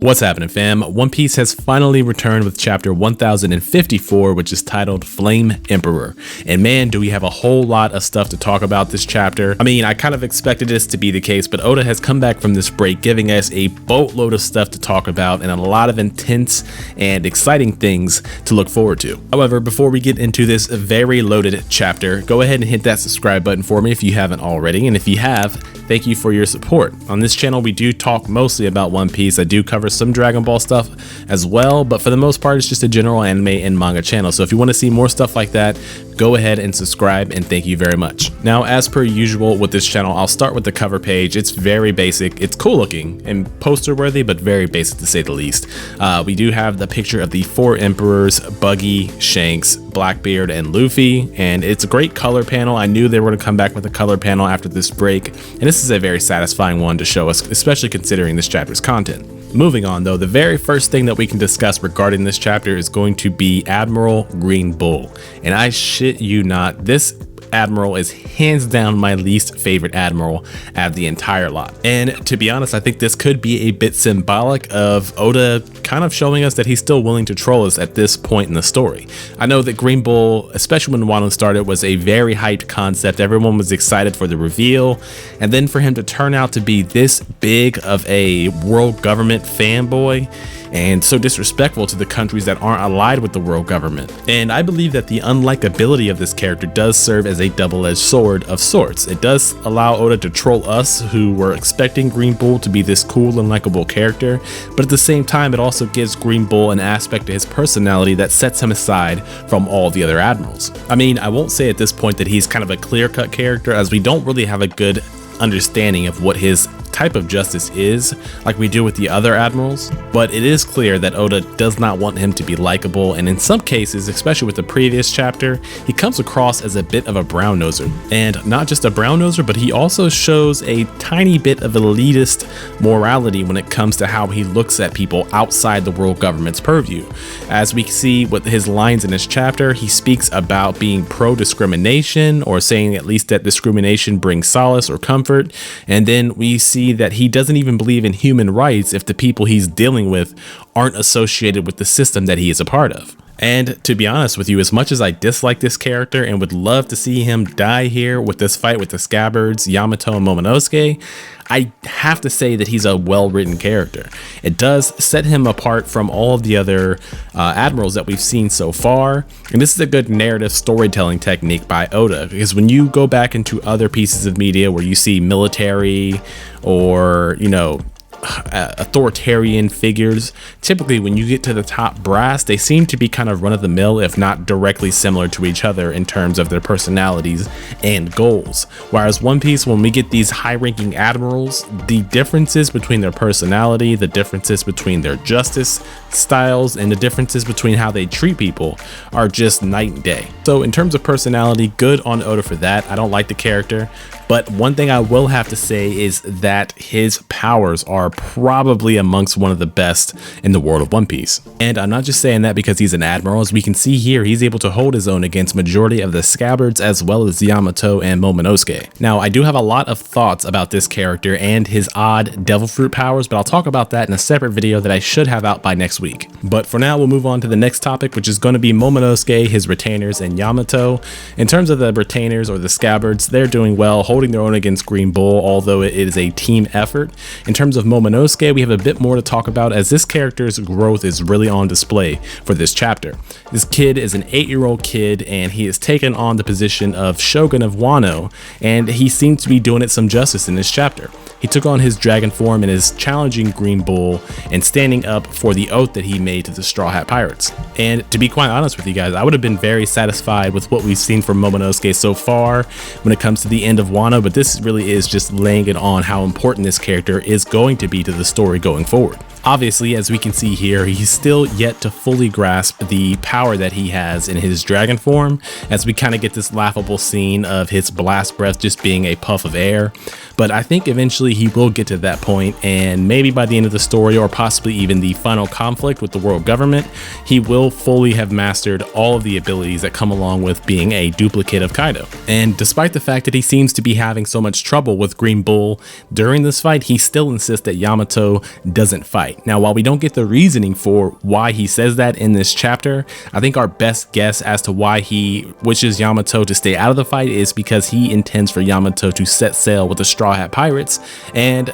What's happening, fam? One Piece has finally returned with chapter 1054, which is titled Flame Emperor. And man, do we have a whole lot of stuff to talk about this chapter. I mean, I kind of expected this to be the case, but Oda has come back from this break giving us a boatload of stuff to talk about and a lot of intense and exciting things to look forward to. However, before we get into this very loaded chapter, go ahead and hit that subscribe button for me if you haven't already. And if you have, thank you for your support. On this channel, we do talk mostly about One Piece. I do cover some Dragon Ball stuff as well, but for the most part, it's just a general anime and manga channel. So if you want to see more stuff like that, go ahead and subscribe, and thank you very much. Now, as per usual with this channel, I'll start with the cover page. It's very basic. It's cool looking and poster worthy, but very basic to say the least. We do have the picture of the four emperors: Buggy, Shanks, Blackbeard, and Luffy, and it's a great color panel. I knew they were going to come back with a color panel after this break, and this is a very satisfying one to show us, especially considering this chapter's content. Moving on though, the very first thing that we can discuss regarding this chapter is going to be Admiral Green Bull. And I shit you not, this admiral is hands down my least favorite admiral out of the entire lot. And to be honest, I think this could be a bit symbolic of Oda kind of showing us that he's still willing to troll us at this point in the story. I know that Green Bull, especially when Wano started, was a very hyped concept. Everyone was excited for the reveal, and then for him to turn out to be this big of a world government fanboy and so disrespectful to the countries that aren't allied with the world government. And I believe that the unlikability of this character does serve as a double-edged sword of sorts. It does allow Oda to troll us who were expecting Green Bull to be this cool and likable character, but at the same time it also gives Green Bull an aspect to his personality that sets him aside from all the other admirals. I mean, I won't say at this point that he's kind of a clear-cut character, as we don't really have a good understanding of what his type of justice is like we do with the other admirals, but it is clear that Oda does not want him to be likable, and in some cases, especially with the previous chapter, he comes across as a bit of a brown noser. And not just a brown noser, but he also shows a tiny bit of elitist morality when it comes to how he looks at people outside the world government's purview. As we see with his lines in this chapter, he speaks about being pro-discrimination, or saying at least that discrimination brings solace or comfort, and then we see that he doesn't even believe in human rights if the people he's dealing with aren't associated with the system that he is a part of. And to be honest with you, as much as I dislike this character and would love to see him die here with this fight with the Scabbards, Yamato, and Momonosuke, I have to say that he's a well-written character. It does set him apart from all of the other admirals that we've seen so far, and this is a good narrative storytelling technique by Oda, because when you go back into other pieces of media where you see military or, you know, authoritarian figures, typically when you get to the top brass, they seem to be kind of run-of-the-mill, if not directly similar to each other in terms of their personalities and goals. Whereas One Piece, when we get these high-ranking admirals, the differences between their personality, the differences between their justice styles, and the differences between how they treat people are just night and day. So in terms of personality, good on Oda for that. I don't like the character, but one thing I will have to say is that his powers are probably amongst one of the best in the world of One Piece. And I'm not just saying that because he's an admiral. As we can see here, he's able to hold his own against majority of the Scabbards as well as Yamato and Momonosuke. Now, I do have a lot of thoughts about this character and his odd devil fruit powers, but I'll talk about that in a separate video that I should have out by next week. But for now, we'll move on to the next topic, which is going to be Momonosuke, his retainers, and Yamato. In terms of the retainers or the Scabbards, they're doing well, holding their own against Green Bull, although it is a team effort. In terms of Momonosuke, we have a bit more to talk about, as this character's growth is really on display for this chapter. This kid is an 8-year-old kid, and he has taken on the position of Shogun of Wano, and he seems to be doing it some justice in this chapter. He took on his dragon form and is challenging Green Bull and standing up for the oath that he made to the Straw Hat Pirates. And to be quite honest with you guys, I would have been very satisfied with what we've seen from Momonosuke so far when it comes to the end of Wano, but this really is just laying it on how important this character is going to be to the story going forward. Obviously, as we can see here, he's still yet to fully grasp the power that he has in his dragon form, as we kind of get this laughable scene of his blast breath just being a puff of air. But I think eventually he will get to that point, and maybe by the end of the story, or possibly even the final conflict with the world government, he will fully have mastered all of the abilities that come along with being a duplicate of Kaido. And despite the fact that he seems to be having so much trouble with Green Bull during this fight, he still insists that Yamato doesn't fight. fight. Now, while we don't get the reasoning for why he says that in this chapter, I think our best guess as to why he wishes Yamato to stay out of the fight is because he intends for Yamato to set sail with the Straw Hat Pirates, and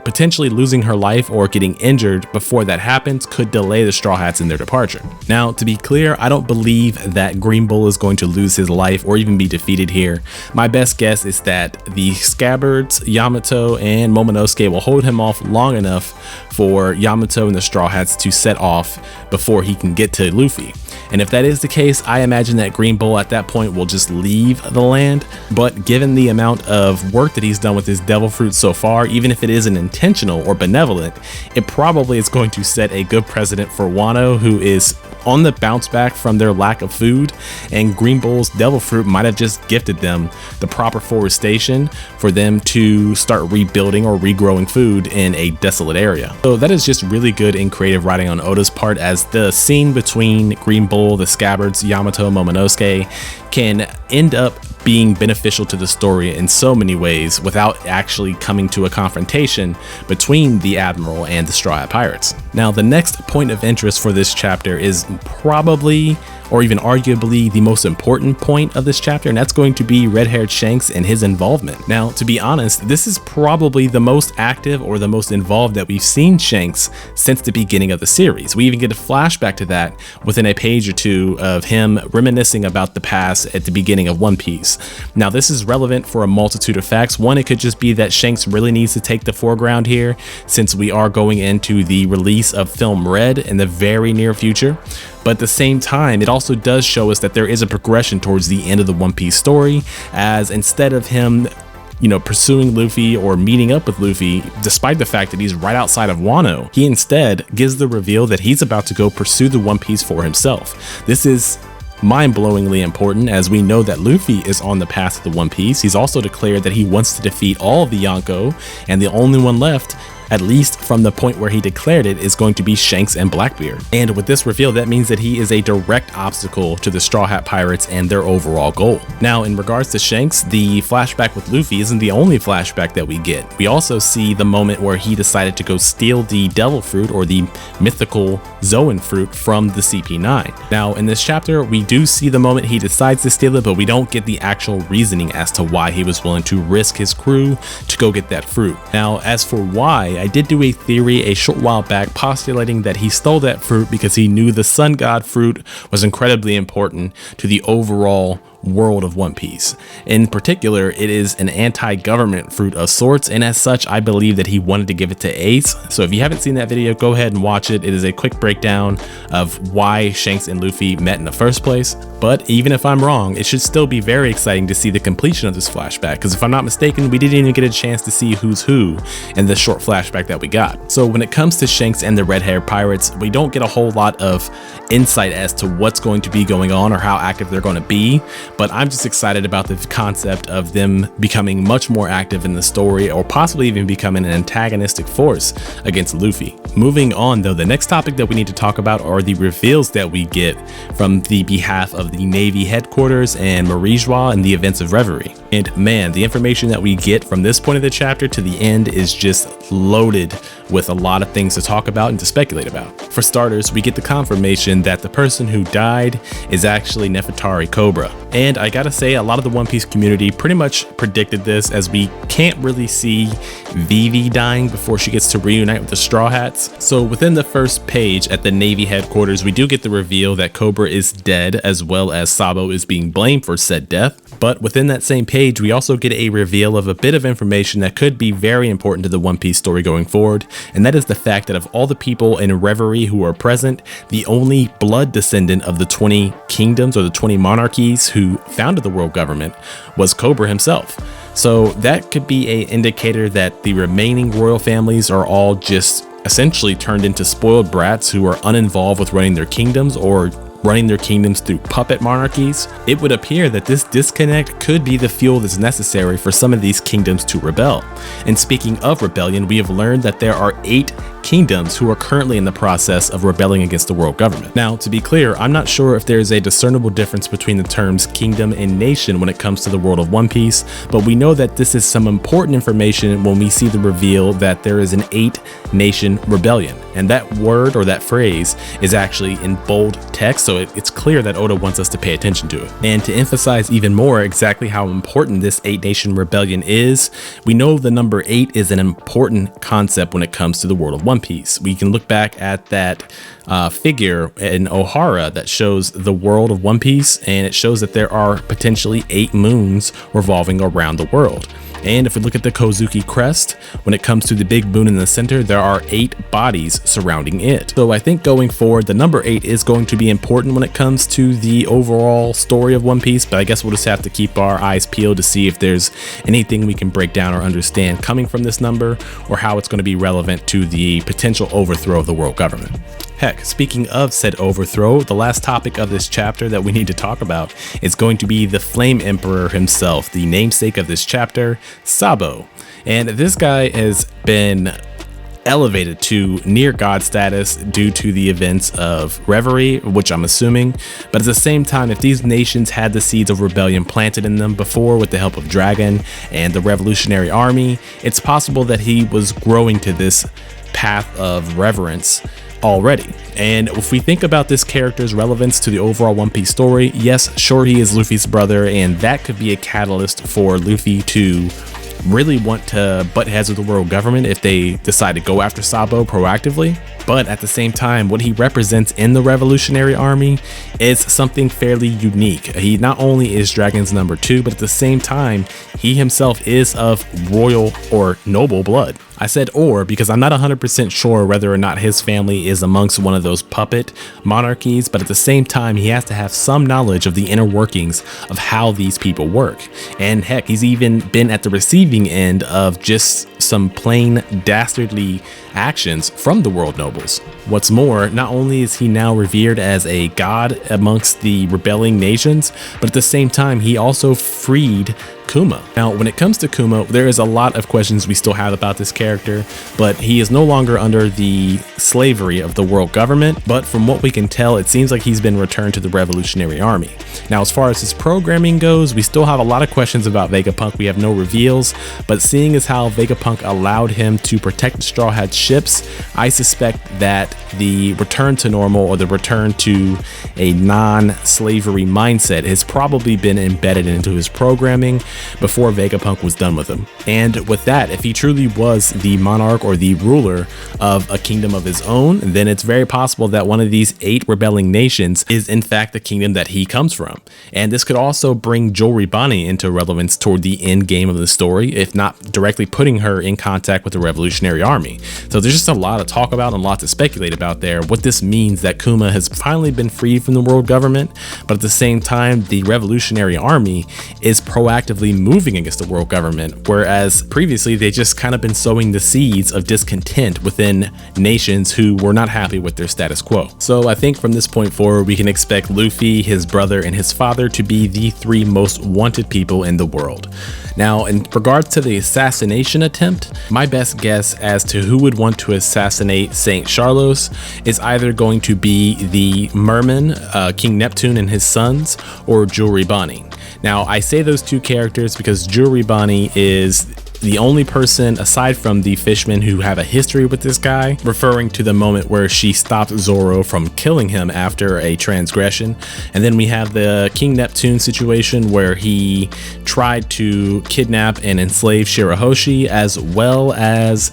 potentially losing her life or getting injured before that happens could delay the Straw Hats in their departure. Now, to be clear, I don't believe that Green Bull is going to lose his life or even be defeated here. My best guess is that the Scabbards, Yamato, and Momonosuke will hold him off long enough for Yamato and the Straw Hats to set off before he can get to Luffy. And if that is the case, I imagine that Green Bull at that point will just leave the land. But given the amount of work that he's done with his devil fruit so far, even if it isn't intentional or benevolent, it probably is going to set a good precedent for Wano, who is on the bounce back from their lack of food, and Green Bull's devil fruit might have just gifted them the proper forestation for them to start rebuilding or regrowing food in a desolate area. So that is just really good and creative writing on Oda's part, as the scene between Green Bull, the Scabbards, Yamato, Momonosuke can end up being beneficial to the story in so many ways without actually coming to a confrontation between the Admiral and the Straw Hat Pirates. Now, the next point of interest for this chapter is probably, or even arguably, the most important point of this chapter, and that's going to be red-haired Shanks and his involvement. Now, to be honest, this is probably the most active or the most involved that we've seen Shanks since the beginning of the series. We even get a flashback to that within a page or two of him reminiscing about the past at the beginning of One Piece. Now, this is relevant for a multitude of facts. One, it could just be that Shanks really needs to take the foreground here, since we are going into the release of Film Red in the very near future. But at the same time, it also does show us that there is a progression towards the end of the One Piece story, as instead of him pursuing Luffy or meeting up with Luffy, despite the fact that he's right outside of Wano, he instead gives the reveal that he's about to go pursue the One Piece for himself. This is mind-blowingly important, as we know that Luffy is on the path to the One Piece. He's also declared that he wants to defeat all of the Yonko, and the only one left, at least from the point where he declared it, is going to be Shanks and Blackbeard. And with this reveal, that means that he is a direct obstacle to the Straw Hat Pirates and their overall goal. Now, in regards to Shanks, the flashback with Luffy isn't the only flashback that we get. We also see the moment where he decided to go steal the Devil Fruit, or the mythical Zoan fruit, from the CP9. Now, in this chapter, we do see the moment he decides to steal it, but we don't get the actual reasoning as to why he was willing to risk his crew to go get that fruit. Now, as for why, I did do a theory a short while back postulating that he stole that fruit because he knew the Sun God fruit was incredibly important to the overall world of One Piece. In particular, it is an anti-government fruit of sorts, and as such, I believe that he wanted to give it to Ace. So if you haven't seen that video, go ahead and watch it. It is a quick breakdown of why Shanks and Luffy met in the first place. But even if I'm wrong, it should still be very exciting to see the completion of this flashback, because if I'm not mistaken, we didn't even get a chance to see who's who in the short flashback that we got. So when it comes to Shanks and the red-haired pirates, we don't get a whole lot of insight as to what's going to be going on or how active they're going to be, but I'm just excited about the concept of them becoming much more active in the story, or possibly even becoming an antagonistic force against Luffy. Moving on though, the next topic that we need to talk about are the reveals that we get from the behalf of the Navy headquarters and Marijois in the events of Reverie. And man, the information that we get from this point of the chapter to the end is just loaded with a lot of things to talk about and to speculate about. For starters, we get the confirmation that the person who died is actually Nefertari Cobra. And I gotta say, a lot of the One Piece community pretty much predicted this, as we can't really see Vivi dying before she gets to reunite with the Straw Hats. So within the first page at the Navy headquarters, we do get the reveal that Cobra is dead, as well as Sabo is being blamed for said death. But within that same page, we also get a reveal of a bit of information that could be very important to the One Piece story going forward, and that is the fact that of all the people in Reverie who are present, the only blood descendant of the 20 kingdoms or the 20 monarchies who founded the world government was Cobra himself. So that could be an indicator that the remaining royal families are all just essentially turned into spoiled brats who are uninvolved with running their kingdoms, or running their kingdoms through puppet monarchies, it would appear that this disconnect could be the fuel that's necessary for some of these kingdoms to rebel. And speaking of rebellion, we have learned that there are 8 kingdoms who are currently in the process of rebelling against the world government. Now, to be clear, I'm not sure if there is a discernible difference between the terms kingdom and nation when it comes to the world of One Piece, but we know that this is some important information when we see the reveal that there is an 8-nation rebellion. And that word or that phrase is actually in bold text, so it's clear that Oda wants us to pay attention to it. And to emphasize even more exactly how important this 8-nation rebellion is, we know the number 8 is an important concept when it comes to the world of One Piece. We can look back at that figure in Ohara that shows the world of One Piece, and it shows that there are potentially 8 moons revolving around the world. And if we look at the Kozuki crest, when it comes to the big moon in the center, there are 8 bodies surrounding it. So I think going forward, the number 8 is going to be important when it comes to the overall story of One Piece, but I guess we'll just have to keep our eyes peeled to see if there's anything we can break down or understand coming from this number, or how it's going to be relevant to the potential overthrow of the world government. Heck, speaking of said overthrow, the last topic of this chapter that we need to talk about is going to be the Flame Emperor himself, the namesake of this chapter, Sabo. And this guy has been elevated to near god status due to the events of Reverie, which I'm assuming, but at the same time, if these nations had the seeds of rebellion planted in them before with the help of Dragon and the Revolutionary Army, it's possible that he was growing to this path of reverence already. And if we think about this character's relevance to the overall One Piece story, yes, sure, he is Luffy's brother, and that could be a catalyst for Luffy to really want to butt heads with the world government if they decide to go after Sabo proactively. But at the same time, what he represents in the Revolutionary Army is something fairly unique. He not only is Dragon's number 2, but at the same time, he himself is of royal or noble blood. I said or because I'm not 100% sure whether or not his family is amongst one of those puppet monarchies, but at the same time, he has to have some knowledge of the inner workings of how these people work. And heck, he's even been at the receiving end of just some plain dastardly actions from the world nobles. What's more, not only is he now revered as a god amongst the rebelling nations, but at the same time, he also freed Kuma. Now, when it comes to Kuma, there is a lot of questions we still have about this character, but he is no longer under the slavery of the world government, but from what we can tell, it seems like he's been returned to the Revolutionary Army. Now, as far as his programming goes, we still have a lot of questions about Vegapunk. We have no reveals, but seeing as how Vegapunk allowed him to protect the Straw Hat ships, I suspect that the return to normal, or the return to a non-slavery mindset, has probably been embedded into his programming before Vegapunk was done with him. And with that, if he truly was the monarch or the ruler of a kingdom of his own, then it's very possible that one of these 8 rebelling nations is in fact the kingdom that he comes from. And this could also bring Jewelry Bonnie into relevance toward the end game of the story, if not directly putting her in contact with the Revolutionary Army. So there's just a lot to talk about and a lot to speculate about there. What this means that Kuma has finally been freed from the world government, but at the same time, the Revolutionary Army is proactively moving against the world government, whereas previously they just kind of been sowing the seeds of discontent within nations who were not happy with their status quo. So I think from this point forward, we can expect Luffy, his brother, and his father to be the 3 most wanted people in the world. Now, in regards to the assassination attempt, my best guess as to who would want to assassinate Saint Charlos is either going to be the Merman, King Neptune and his sons, or Jewelry Bonnie. Now, I say those 2 characters because Jewelry Bonnie is the only person aside from the fishmen who have a history with this guy, referring to the moment where she stopped Zoro from killing him after a transgression. And then we have the King Neptune situation where he tried to kidnap and enslave Shirahoshi, as well as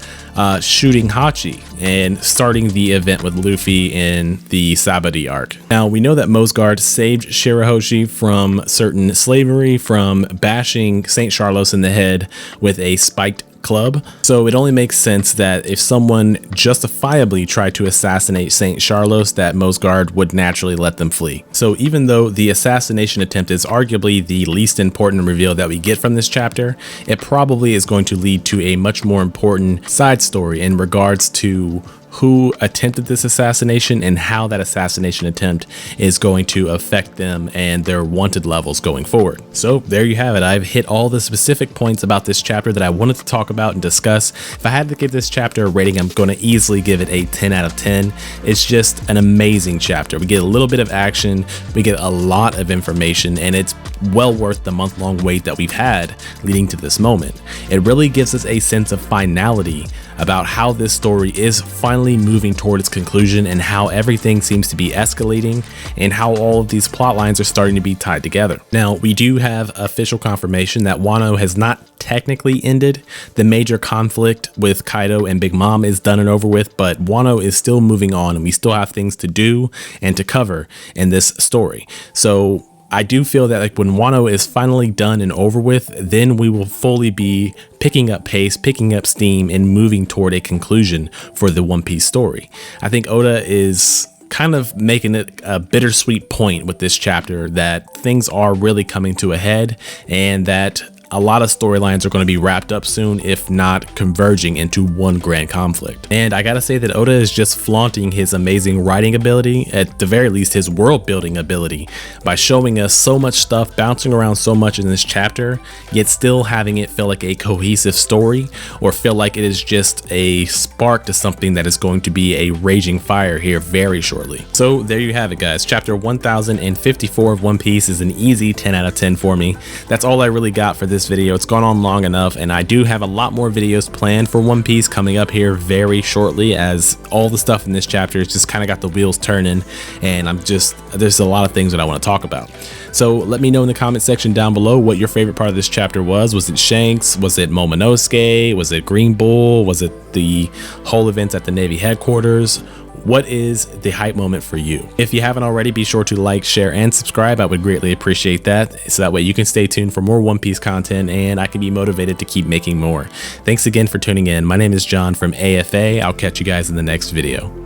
shooting Hachi and starting the event with Luffy in the Sabaody arc. Now, we know that Mosgard saved Shirahoshi from certain slavery, from bashing Saint Charlos in the head with a spiked club. So it only makes sense that if someone justifiably tried to assassinate Saint Charlos, that Mosgard would naturally let them flee. So even though the assassination attempt is arguably the least important reveal that we get from this chapter, it probably is going to lead to a much more important side story in regards to who attempted this assassination and how that assassination attempt is going to affect them and their wanted levels going forward. So there you have it. I've hit all the specific points about this chapter that I wanted to talk about and discuss. If I had to give this chapter a rating, I'm going to easily give it a 10 out of 10. It's just an amazing chapter. We get a little bit of action, we get a lot of information, and it's well worth the month-long wait that we've had leading to this moment. It really gives us a sense of finality about how this story is finally moving toward its conclusion and how everything seems to be escalating and how all of these plot lines are starting to be tied together. Now, we do have official confirmation that Wano has not technically ended. The major conflict with Kaido and Big Mom is done and over with, but Wano is still moving on and we still have things to do and to cover in this story. So I do feel that like when Wano is finally done and over with, then we will fully be picking up pace, picking up steam, and moving toward a conclusion for the One Piece story. I think Oda is kind of making it a bittersweet point with this chapter that things are really coming to a head and that a lot of storylines are going to be wrapped up soon, if not converging into one grand conflict. And I gotta say that Oda is just flaunting his amazing writing ability, at the very least his world building ability, by showing us so much stuff, bouncing around so much in this chapter, yet still having it feel like a cohesive story or feel like it is just a spark to something that is going to be a raging fire here very shortly. So there you have it, guys. Chapter 1054 of One Piece is an easy 10 out of 10 for me. That's all I really got for this video. It's gone on long enough, and I do have a lot more videos planned for One Piece coming up here very shortly, as all the stuff in this chapter has just kind of got the wheels turning, and there's a lot of things that I want to talk about. So let me know in the comment section down below what your favorite part of this chapter was. Was it Shanks? Was it Momonosuke? Was it Green Bull? Was it the whole events at the Navy headquarters? What is the hype moment for you? If you haven't already, be sure to like, share, and subscribe. I would greatly appreciate that, so that way you can stay tuned for more One Piece content and I can be motivated to keep making more. Thanks again for tuning in. My name is John from AFA. I'll catch you guys in the next video.